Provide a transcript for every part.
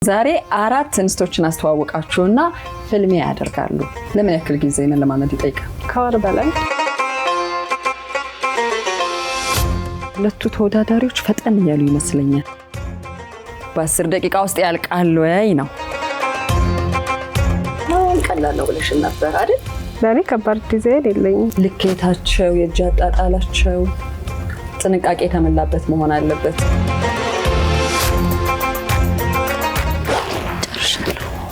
ዛሬ አራት እንስቶችን አስተዋወቃችሁና ፍልሚያ ያደርጋሉ። ለምን ያክል ጊዜ መለማመድ ይጠይቃል? ከወር በላይ። ሁለቱ ተወዳዳሪዎች ፈጠን እያሉ ይመስለኛል። በ10 ደቂቃ ውስጥ ያልቃል ወይ ነው? ቀላል ነው ብለሽ ነበር አይደል? ለኔ ከባድ ዲዛይን የለኝም። ልኬታቸው፣ የእጅ አጣጣላቸው ጥንቃቄ የተሞላበት መሆን አለበት።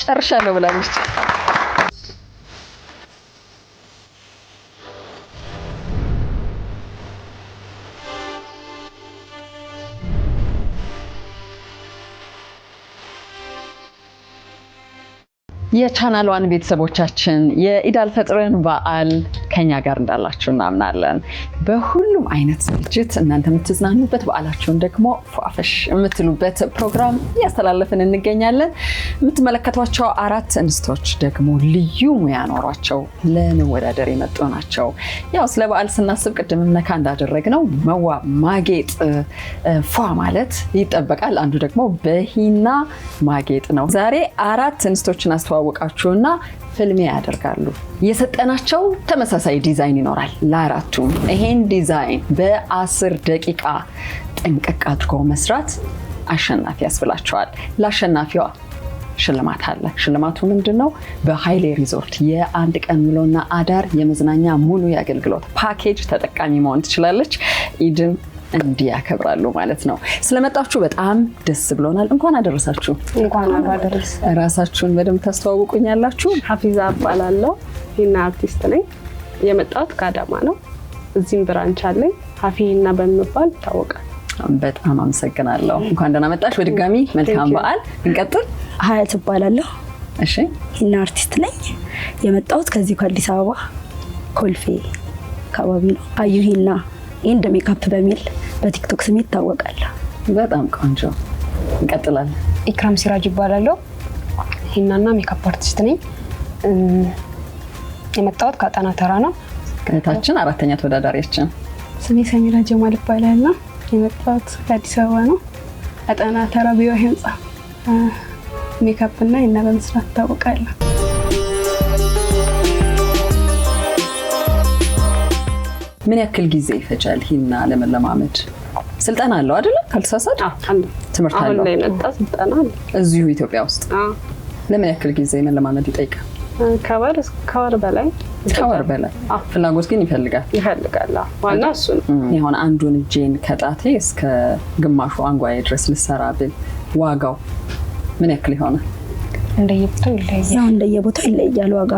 ጨርሻለሁ ብላለች። የቻናሏን ቤተሰቦቻችን የኢድ አልፈጥርን በዓል ከኛ ጋር እንዳላችሁ እናምናለን። በሁሉም አይነት ዝግጅት እናንተ የምትዝናኑበት በዓላችሁን ደግሞ ፏፈሽ የምትሉበት ፕሮግራም እያስተላለፍን እንገኛለን። የምትመለከቷቸው አራት እንስቶች ደግሞ ልዩ ሙያ ኖሯቸው ለመወዳደር የመጡ ናቸው። ያው ስለ በዓል ስናስብ ቅድምም ነካ እንዳደረግነው መዋብ፣ ማጌጥ፣ ፏ ማለት ይጠበቃል። አንዱ ደግሞ በሂና ማጌጥ ነው። ዛሬ አራት እንስቶችን አስተዋወቃችሁና ፍልሚያ ያደርጋሉ። የሰጠናቸው ተመሳሳይ ዲዛይን ይኖራል ለአራቱም። ይሄን ዲዛይን በ10 ደቂቃ ጥንቅቅ አድርጎ መስራት አሸናፊ ያስብላቸዋል። ለአሸናፊዋ ሽልማት አለ። ሽልማቱ ምንድነው? በሃይሌ ሪዞርት የአንድ ቀን ውሎና አዳር የመዝናኛ ሙሉ የአገልግሎት ፓኬጅ ተጠቃሚ መሆን ትችላለች። ኢድን እንዲያከብራሉ ማለት ነው። ስለመጣችሁ በጣም ደስ ብሎናል። እንኳን አደረሳችሁ። እንኳን አደረሰ። ራሳችሁን በደንብ ታስተዋውቁኛላችሁ? ሀፊዛ እባላለሁ። ሂና አርቲስት ነኝ። የመጣሁት ከአዳማ ነው። እዚህም ብራንች አለኝ። ሀፊና በመባል ይታወቃል። በጣም አመሰግናለሁ። እንኳን ደህና መጣሽ። በድጋሚ መልካም በዓል። እንቀጥል። ሀያት እባላለሁ። እሺ። ሂና አርቲስት ነኝ። የመጣሁት ከዚህ ከአዲስ አበባ ኮልፌ አካባቢ ነው። አዩ ሂና ኢንድ ሜካፕ በሚል በቲክቶክ ስም ይታወቃል። በጣም ቆንጆ። እንቀጥላለን። ኢክራም ሲራጅ እባላለሁ። ሂናና ሜካፕ አርቲስት ነኝ። የመጣሁት ከአጣና ተራ ነው። ከታችን አራተኛ ተወዳዳሪያችን። ስሜ ሰሚራ ጀማል እባላለሁ። የመጣሁት ከአዲስ አበባ ነው። አጣና ተራ ቢዮ ህንጻ ሜካፕ እና ሂና በመስራት ይታወቃለሁ። ምን ያክል ጊዜ ይፈጃል ሂና ለመለማመድ? ስልጠና አለው አይደል? ካልተሳሳት ትምህርት አለው። አሁን ላይ መጣ ስልጠና አለ እዚሁ ኢትዮጵያ ውስጥ። ለምን ያክል ጊዜ መለማመድ ይጠይቃል? ከወር በላይ። ከወር በላይ። ፍላጎት ግን ይፈልጋል። ዋና እሱ ነው። የሆነ አንዱን እጄን ከጣቴ እስከ ግማሹ አንጓዬ ድረስ ልሰራ ብል ዋጋው ምን ያክል ይሆናል? እንደየቦታው ይለያያል። ያው እንደየቦታው ይለያያል ዋጋ።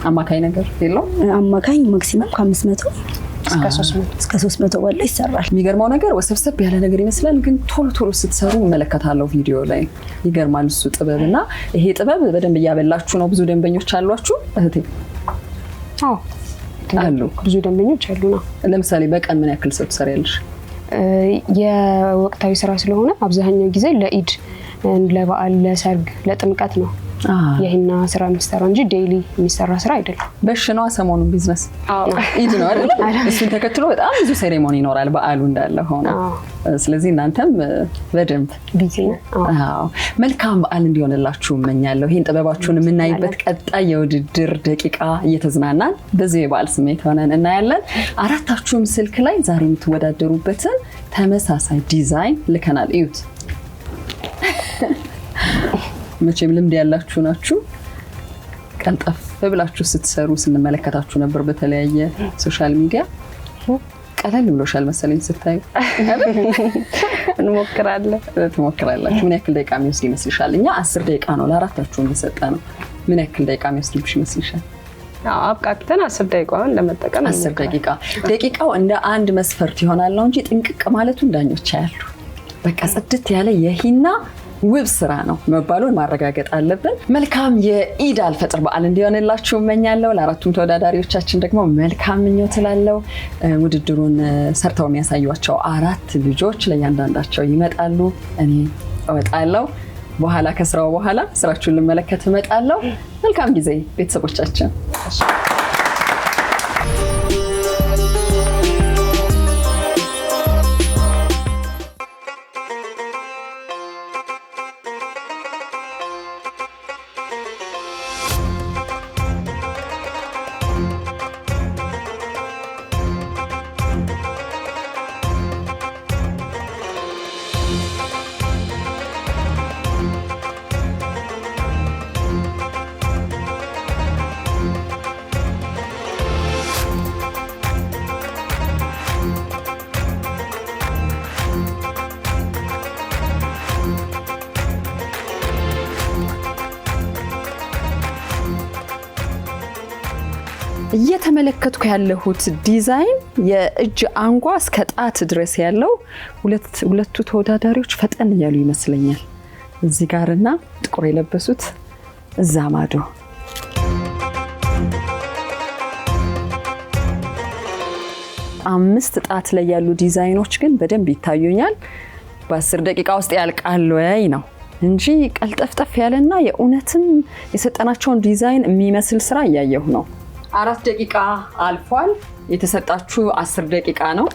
አማካይ ነገር የለው? አማካኝ ማክሲመም ከ500 እስከ 300 ባለው ይሰራል። የሚገርመው ነገር ወሰብሰብ ያለ ነገር ይመስላል፣ ግን ቶሎ ስትሰሩ እመለከታለሁ ቪዲዮ ላይ። ይገርማል እሱ ጥበብና ይሄ ጥበብ በደንብ እያበላችሁ ነው። ብዙ ደንበኞች አሏችሁ እህቴ? አዎ አሉ። ብዙ ደንበኞች አሉ ነው። ለምሳሌ በቀን ምን ያክል ሰው ትሰሪያለሽ? የወቅታዊ ስራ ስለሆነ አብዛኛው ጊዜ ለኢድ፣ ለበዓል፣ ለሰርግ፣ ለጥምቀት ነው የሂና ስራ የሚሰራው እንጂ ዴይሊ የሚሰራ ስራ አይደለም። በሽኗ ሰሞኑን ቢዝነስ ኢድ ነው አይደል? እሱን ተከትሎ በጣም ብዙ ሴሬሞኒ ይኖራል በዓሉ እንዳለ ሆኖ። ስለዚህ እናንተም በደንብ ቢዚ ነው። መልካም በዓል እንዲሆንላችሁ እመኛለሁ። ይህን ጥበባችሁን የምናይበት ቀጣይ የውድድር ደቂቃ እየተዝናናን በዚህ የበዓል ስሜት ሆነን እናያለን። አራታችሁም ስልክ ላይ ዛሬ የምትወዳደሩበትን ተመሳሳይ ዲዛይን ልከናል። እዩት። መቼም ልምድ ያላችሁ ናችሁ። ቀልጠፍ ብላችሁ ስትሰሩ ስንመለከታችሁ ነበር በተለያየ ሶሻል ሚዲያ። ቀለል ብሎሻል መሰለኝ ስታዩ። እንሞክራለን። ትሞክራላችሁ። ምን ያክል ደቂቃ የሚወስድ ይመስልሻል? እኛ 10 ደቂቃ ነው ለአራታችሁም የሰጠነው። ምን ያክል ደቂቃ የሚወስድብሽ ይመስልሻል? አብቃቅተን 10 ደቂቃውን ለመጠቀም 10 ደቂቃ። ደቂቃው እንደ አንድ መስፈርት ይሆናል ነው እንጂ ጥንቅቅ ማለቱን ዳኞች ያያሉ። በቃ ጽድት ያለ የሂና ውብ ስራ ነው መባሉን ማረጋገጥ አለብን። መልካም የኢድ አልፈጥር በዓል እንዲሆንላችሁ እመኛለሁ። ለአራቱም ተወዳዳሪዎቻችን ደግሞ መልካም ምኞት እላለሁ። ውድድሩን ሰርተው የሚያሳዩቸው አራት ልጆች ለእያንዳንዳቸው ይመጣሉ። እኔ እወጣለሁ። በኋላ ከስራው በኋላ ስራችሁን ልመለከት እመጣለሁ። መልካም ጊዜ ቤተሰቦቻችን። እየተመለከትኩ ያለሁት ዲዛይን የእጅ አንጓ እስከ ጣት ድረስ ያለው ሁለቱ ተወዳዳሪዎች ፈጠን እያሉ ይመስለኛል። እዚህ ጋርና ጥቁር የለበሱት እዛ ማዶ። አምስት ጣት ላይ ያሉ ዲዛይኖች ግን በደንብ ይታዩኛል። በ10 ደቂቃ ውስጥ ያልቃል ወይ ነው እንጂ ቀልጠፍጠፍ ያለና የእውነትም የሰጠናቸውን ዲዛይን የሚመስል ስራ እያየሁ ነው። 4 ደቂቃ አልፏል። የተሰጣችሁ 10 ደቂቃ ነው።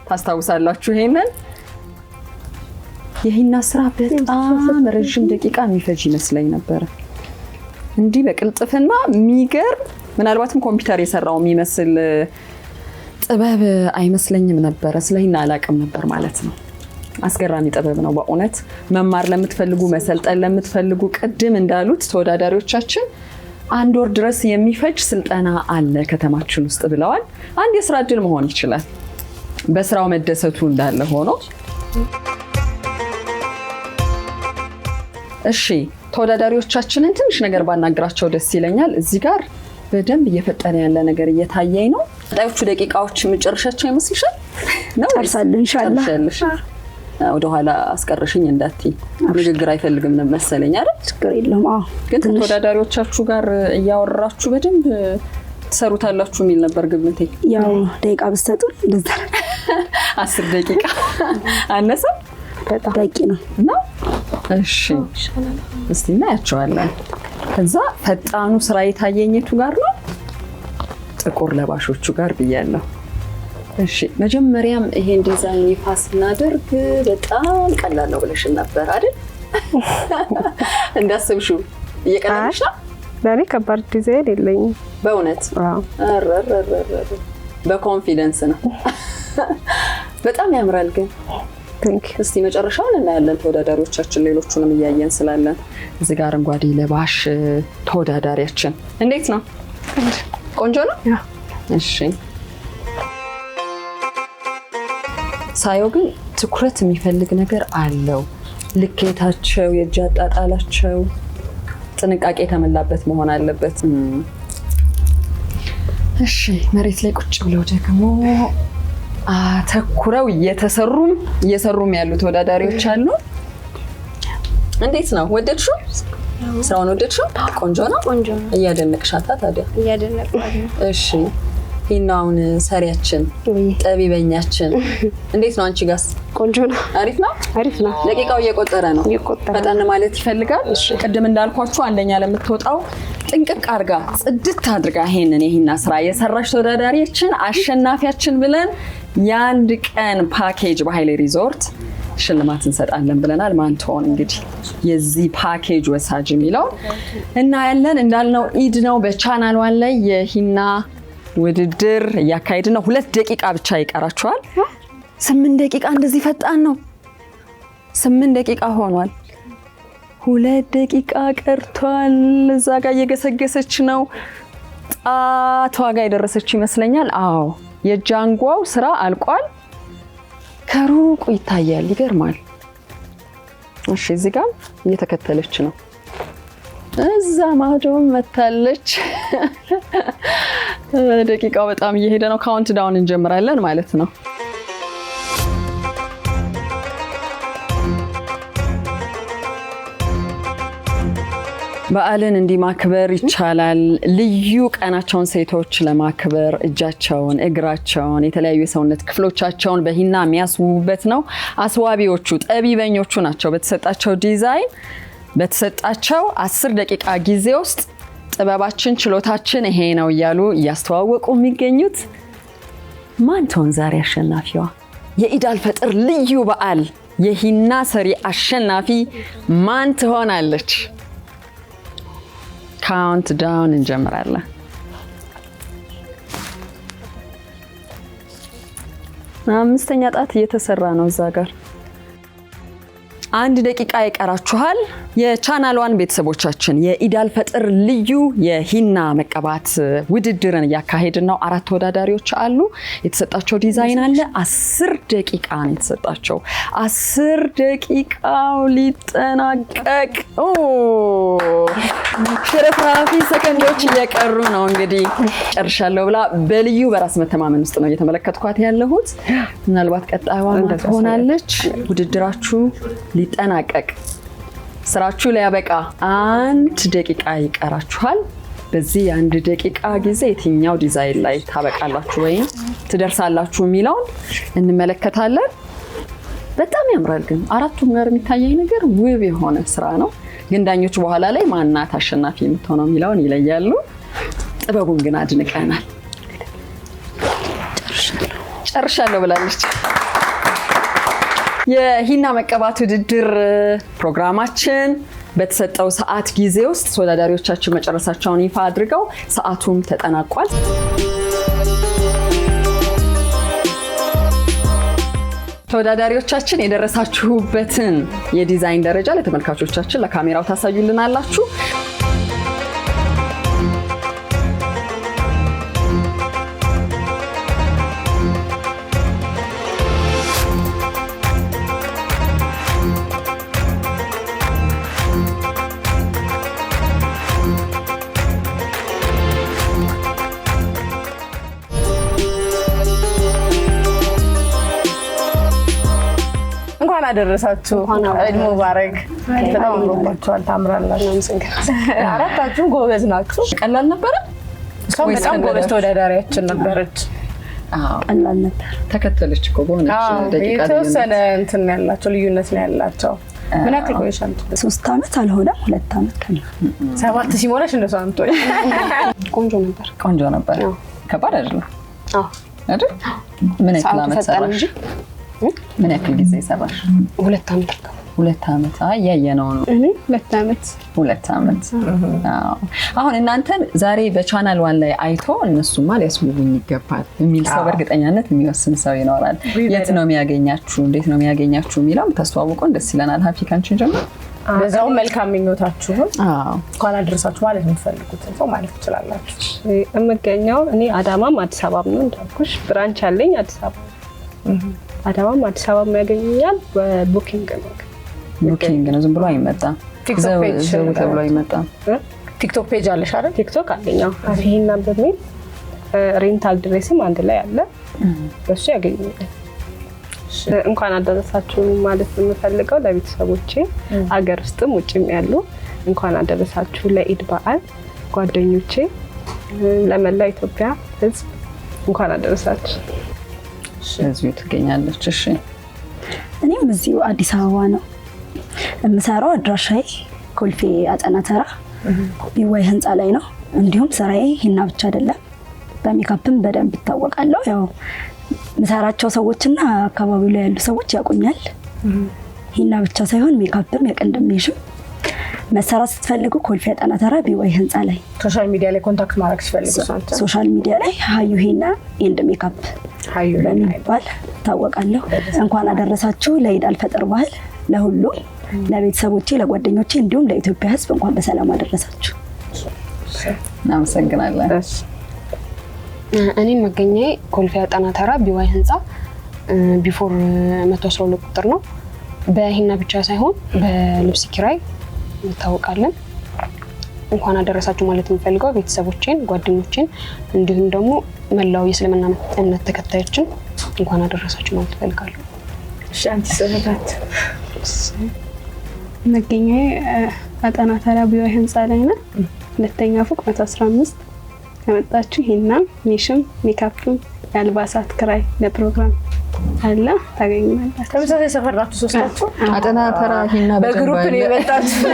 ታስታውሳላችሁ ይሄንን? የሂና ስራ በጣም ረጅም ደቂቃ የሚፈጅ ይመስለኝ ነበር። እንዲህ በቅልጥፍና የሚገርም ምናልባትም ኮምፒውተር የሰራው የሚመስል ጥበብ አይመስለኝም ነበር። ስለሂና አላቅም ነበር ማለት ነው። አስገራሚ ጥበብ ነው በእውነት። መማር ለምትፈልጉ መሰልጠን ለምትፈልጉ ቅድም እንዳሉት ተወዳዳሪዎቻችን 1 ወር ድረስ የሚፈጅ ስልጠና አለ ከተማችን ውስጥ ብለዋል። አንድ የስራ እድል መሆን ይችላል። በስራው መደሰቱ እንዳለ ሆኖ እሺ ተወዳዳሪዎቻችንን ትንሽ ነገር ባናግራቸው ደስ ይለኛል። እዚህ ጋር በደንብ እየፈጠነ ያለ ነገር እየታየኝ ነው። ቀጣዮቹ ደቂቃዎች መጨረሻቸው ይመስልሻል? ነው ጨርሳለን ኢንሻአላህ። ወደ ኋላ አስቀርሽኝ እንዳትይ። ንግግር አይፈልግም መሰለኝ አይደል? ችግር የለም። አዎ ግን ተወዳዳሪዎቻችሁ ጋር እያወራችሁ በደንብ ትሰሩታላችሁ የሚል ነበር ግምቴ። ያው ደቂቃ ብትሰጡ እንደዛ 10 ደቂቃ አነሰ በጣም በቂ ነው እና እሺ እስቲ እናያቸዋለን። ከዛ ፈጣኑ ስራ የታየኝቱ ጋር ነው ጥቁር ለባሾቹ ጋር ብያለሁ። እሺ መጀመሪያም ይሄን ዲዛይን ይፋ ስናደርግ በጣም ቀላል ነው ብለሽን ነበር አይደል? እንዳሰብሽው እየቀለልሽ ነው? ለኔ ከባድ ዲዛይን የለኝም በእውነት። በኮንፊደንስ ነው። በጣም ያምራል ግን እስቲ መጨረሻውን እናያለን። ተወዳዳሪዎቻችን ሌሎቹንም እያየን ስላለን እዚህ ጋር አረንጓዴ ለባሽ ተወዳዳሪያችን እንዴት ነው? ቆንጆ ነው? እሺ ሳየው ግን ትኩረት የሚፈልግ ነገር አለው። ልኬታቸው፣ የእጅ አጣጣላቸው ጥንቃቄ የተሞላበት መሆን አለበት። እሺ መሬት ላይ ቁጭ ብለው ደግሞ አተኩረው እየሰሩም ያሉ ተወዳዳሪዎች አሉ። እንዴት ነው? ወደድሽው? ስራውን ወደድሽው? ቆንጆ ነው። እያደነቅሻታ ታዲያ? እያደነቅኩት ነው። እሺ ሂናውን ሰሪያችን ጠቢበኛችን እንዴት ነው? አንቺ ጋስ? ቆንጆ ነው። አሪፍ ነው። አሪፍ ነው። ደቂቃው እየቆጠረ ነው። ፈጠን ማለት ይፈልጋል። ቅድም እንዳልኳችሁ አንደኛ ለምትወጣው ጥንቅቅ አድርጋ ጽድት አድርጋ ይሄንን የሂና ስራ የሰራሽ ተወዳዳሪያችን አሸናፊያችን ብለን የአንድ ቀን ፓኬጅ በኃይሌ ሪዞርት ሽልማት እንሰጣለን ብለናል። ማን ትሆን እንግዲህ የዚህ ፓኬጅ ወሳጅ የሚለው እና ያለን እንዳልነው ኢድ ነው። በቻናል 1 ላይ የሂና ውድድር እያካሄድን ነው። 2 ደቂቃ ብቻ ይቀራችኋል። 8 ደቂቃ እንደዚህ ፈጣን ነው። 8 ደቂቃ ሆኗል። 2 ደቂቃ ቀርቷል። እዛ ጋር እየገሰገሰች ነው። ጣቷ ጋር የደረሰች ይመስለኛል። አዎ የጃንጓው ስራ አልቋል። ከሩቁ ይታያል። ይገርማል። እሺ እዚህ ጋር እየተከተለች ነው። እዛ ማዶም መታለች። ደቂቃው በጣም እየሄደ ነው። ካውንት ዳውን እንጀምራለን ማለት ነው። በዓልን እንዲህ ማክበር ይቻላል። ልዩ ቀናቸውን ሴቶች ለማክበር እጃቸውን፣ እግራቸውን፣ የተለያዩ የሰውነት ክፍሎቻቸውን በሂና የሚያስውቡበት ነው። አስዋቢዎቹ ጠቢበኞቹ ናቸው። በተሰጣቸው ዲዛይን በተሰጣቸው 10 ደቂቃ ጊዜ ውስጥ ጥበባችን፣ ችሎታችን ይሄ ነው እያሉ እያስተዋወቁ የሚገኙት። ማን ትሆን ዛሬ አሸናፊዋ? የኢድ አልፈጥር ልዩ በዓል የሂና ሰሪ አሸናፊ ማን ትሆናለች? ካውንት ዳውን እንጀምራለን። 5ኛ ጣት እየተሰራ ነው እዛ ጋር። 1 ደቂቃ ይቀራችኋል። የቻናል 1 ቤተሰቦቻችን የኢድ አልፈጥር ልዩ የሂና መቀባት ውድድርን እያካሄድን ነው። 4 ተወዳዳሪዎች አሉ። የተሰጣቸው ዲዛይን አለ። 10 ደቂቃ ነው የተሰጣቸው። 10 ደቂቃው ሊጠናቀቅ ሽርፍራፊ ሰከንዶች እየቀሩ ነው። እንግዲህ ጨርሻለሁ ብላ በልዩ በራስ መተማመን ውስጥ ነው እየተመለከትኳት ያለሁት። ምናልባት ቀጣይዋ ትሆናለች። ውድድራችሁ ሊጠናቀቅ ስራችሁ ሊያበቃ 1 ደቂቃ ይቀራችኋል። በዚህ 1 ደቂቃ ጊዜ የትኛው ዲዛይን ላይ ታበቃላችሁ ወይም ትደርሳላችሁ የሚለውን እንመለከታለን። በጣም ያምራል። ግን አራቱም ጋር የሚታየኝ ነገር ውብ የሆነ ስራ ነው። ግን ዳኞቹ በኋላ ላይ ማናት አሸናፊ የምትሆነው የሚለውን ይለያሉ። ጥበቡን ግን አድንቀናል። ጨርሻለሁ ብላለች። የሂና መቀባት ውድድር ፕሮግራማችን በተሰጠው ሰዓት ጊዜ ውስጥ ተወዳዳሪዎቻችን መጨረሳቸውን ይፋ አድርገው ሰዓቱም ተጠናቋል። ተወዳዳሪዎቻችን የደረሳችሁበትን የዲዛይን ደረጃ ለተመልካቾቻችን ለካሜራው ታሳዩልናላችሁ። አደረሳችሁ። ኢድ ሙባረክ። በጣም አምሮባችኋል፣ ታምራላችሁ። አራታችሁም ጎበዝ ናችሁ። ቀላል ነበረ? እሷም በጣም ጎበዝ ተወዳዳሪያችን ነበረች። ቀላል ነበር። ተከተለች እኮ በሆነች ደቂቃ የተወሰነ እንትን ያላቸው ልዩነት ነው ያላቸው። ምን ያክል ቆይሻል? 3 ዓመት አልሆነም፣ 2 ዓመት ከነ 7 ሲሞላሽ እንደሷ አምጦኝ። ቆንጆ ነበር። ቆንጆ ነበር። ከባድ አይደለም? አዎ አይደል? ምን ያክል ዓመት ሰራሽ? ምን ያክል ጊዜ ሰራሽ? 2 ዓመት። 2 ዓመት። ያየነው ነው። እኔ 2 ዓመት 2 ዓመት። አሁን እናንተን ዛሬ በቻናል 1 ላይ አይቶ እነሱማ ሊያስቡኝ ይገባል የሚል ሰው በእርግጠኛነት የሚወስን ሰው ይኖራል። የት ነው የሚያገኛችሁ፣ እንዴት ነው የሚያገኛችሁ የሚለው ተስተዋውቁን፣ ደስ ይለናል። ሀፊ ካንቺን ጀምር። በዛው መልካም ምኞታችሁን እንኳን አደረሳችሁ ማለት የምትፈልጉትን ሰው ማለት ትችላላችሁ። የምገኘው እኔ አዳማም አዲስ አበባም ነው እንዳልኩሽ፣ ብራንች አለኝ አዲስ አበባ። አዳማም አዲስ አበባ ያገኙኛል። በቡኪንግ ነው። ቡኪንግ ነው፣ ዝም ብሎ አይመጣም። ቲክቶክ ፔጅ ተብሎ አይመጣም። ቲክቶክ ፔጅ አለሽ አይደል? ቲክቶክ አለኝ። አፊሂና በሚል ሬንታል ድሬስም አንድ ላይ አለ፣ በሱ ያገኙኛል። እንኳን አደረሳችሁ ማለት የምፈልገው ለቤተሰቦቼ አገር ውስጥም ውጭም ያሉ እንኳን አደረሳችሁ ለኢድ በዓል። ጓደኞቼ፣ ለመላው ኢትዮጵያ ሕዝብ እንኳን አደረሳችሁ። እዚሁ ትገኛለች። እሺ፣ እኔም እዚሁ አዲስ አበባ ነው የምሰራው። አድራሻዬ ኮልፌ አጠና ተራ ቢዋይ ህንፃ ላይ ነው። እንዲሁም ስራዬ ሂና ብቻ አይደለም፣ በሜካፕም በደንብ ይታወቃለሁ። ያው ምሰራቸው ሰዎችና አካባቢው ላይ ያሉ ሰዎች ያውቁኛል። ሂና ብቻ ሳይሆን ሜካፕም የቅንድሜሽም መሰራት ስትፈልጉ ኮልፌ አጠና ተራ ቢዋይ ህንፃ ላይ። ሶሻል ሚዲያ ላይ ኮንታክት ማድረግ ስትፈልጉ ሶሻል ሚዲያ ላይ ሀዩ ሂና ኤንድ ሜካፕ በሚባል ታወቃለሁ። እንኳን አደረሳችሁ ለኢድ አልፈጥር በዓል ለሁሉም፣ ለቤተሰቦቼ፣ ለጓደኞቼ እንዲሁም ለኢትዮጵያ ሕዝብ እንኳን በሰላም አደረሳችሁ። እናመሰግናለን። እኔ መገኛዬ ኮልፌ አጠና ተራ ቢዋይ ህንፃ ቢፎር 112 ቁጥር ነው። በሂና ብቻ ሳይሆን በልብስ ኪራይ እንታወቃለን። እንኳን አደረሳችሁ ማለት የምፈልገው ቤተሰቦቼን፣ ጓደኞቼን እንዲሁም ደግሞ መላው የእስልምና እምነት ተከታዮችን እንኳን አደረሳችሁ ማለት እፈልጋለሁ። እሺ፣ አንቺ ሰነታት? መገኛዬ አጠና ተራ ቢዋይ ህንፃ ላይ ነው፣ 2ኛ ፎቅ 115። ከመጣችሁ ሂና ሜሽም ሜካፕም የአልባሳት ክራይ ለፕሮግራም አለ ታገኙናላችሁ። ተመሳሳይ ሰፈር ናችሁ ሶስታችሁ? አጠና ተራ ሂና በግሩፕ ነው የመጣችሁ።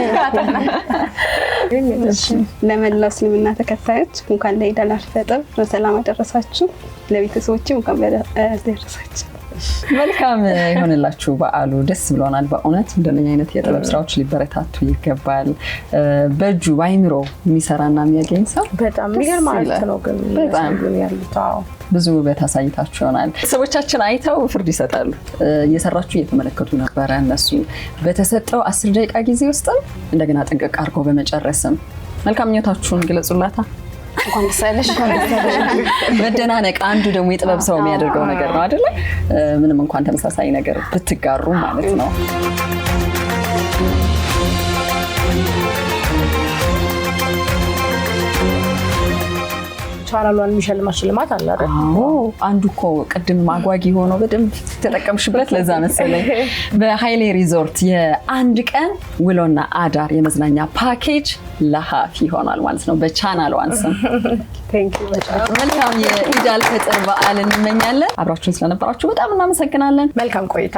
ለመላው እስልምና ተከታዮች እንኳን ለኢድ አልፈጥር በሰላም አደረሳችሁ። ለቤተሰቦችም እንኳን አደረሳችሁ። መልካም ይሆንላችሁ በዓሉ። ደስ ብሎናል በእውነት። እንደነኛ አይነት የጥበብ ስራዎች ሊበረታቱ ይገባል። በእጁ ባይምሮ የሚሰራና የሚያገኝ ሰው በጣም የሚገርም ማለት ነው። ግን በጣም ያሉት ብዙ ውበት አሳይታችሁ ይሆናል። ሰዎቻችን አይተው ፍርድ ይሰጣሉ። እየሰራችሁ እየተመለከቱ ነበረ። እነሱ በተሰጠው 10 ደቂቃ ጊዜ ውስጥ እንደገና ጥንቅቅ አድርገው በመጨረስም መልካም ምኞታችሁን ግለጹላታ። እንኳን ደስ ያለሽ። መደናነቅ አንዱ ደግሞ የጥበብ ሰው የሚያደርገው ነገር ነው አይደለ? ምንም እንኳን ተመሳሳይ ነገር ብትጋሩ ማለት ነው። ቻናሏን የሚሸልማት ሽልማት አለ አይደል? አንዱ እኮ ቅድም ማጓጊ ሆኖ በደንብ ተጠቀምሽበት ለዛ መሰለኝ። በኃይሌ ሪዞርት የአንድ ቀን ውሎና አዳር የመዝናኛ ፓኬጅ ለሀፊ ይሆናል ማለት ነው በቻናሏ ስም። መልካም የኢድ አልፈጥር በዓል እንመኛለን። አብራችሁን ስለነበራችሁ በጣም እናመሰግናለን። መልካም ቆይታ።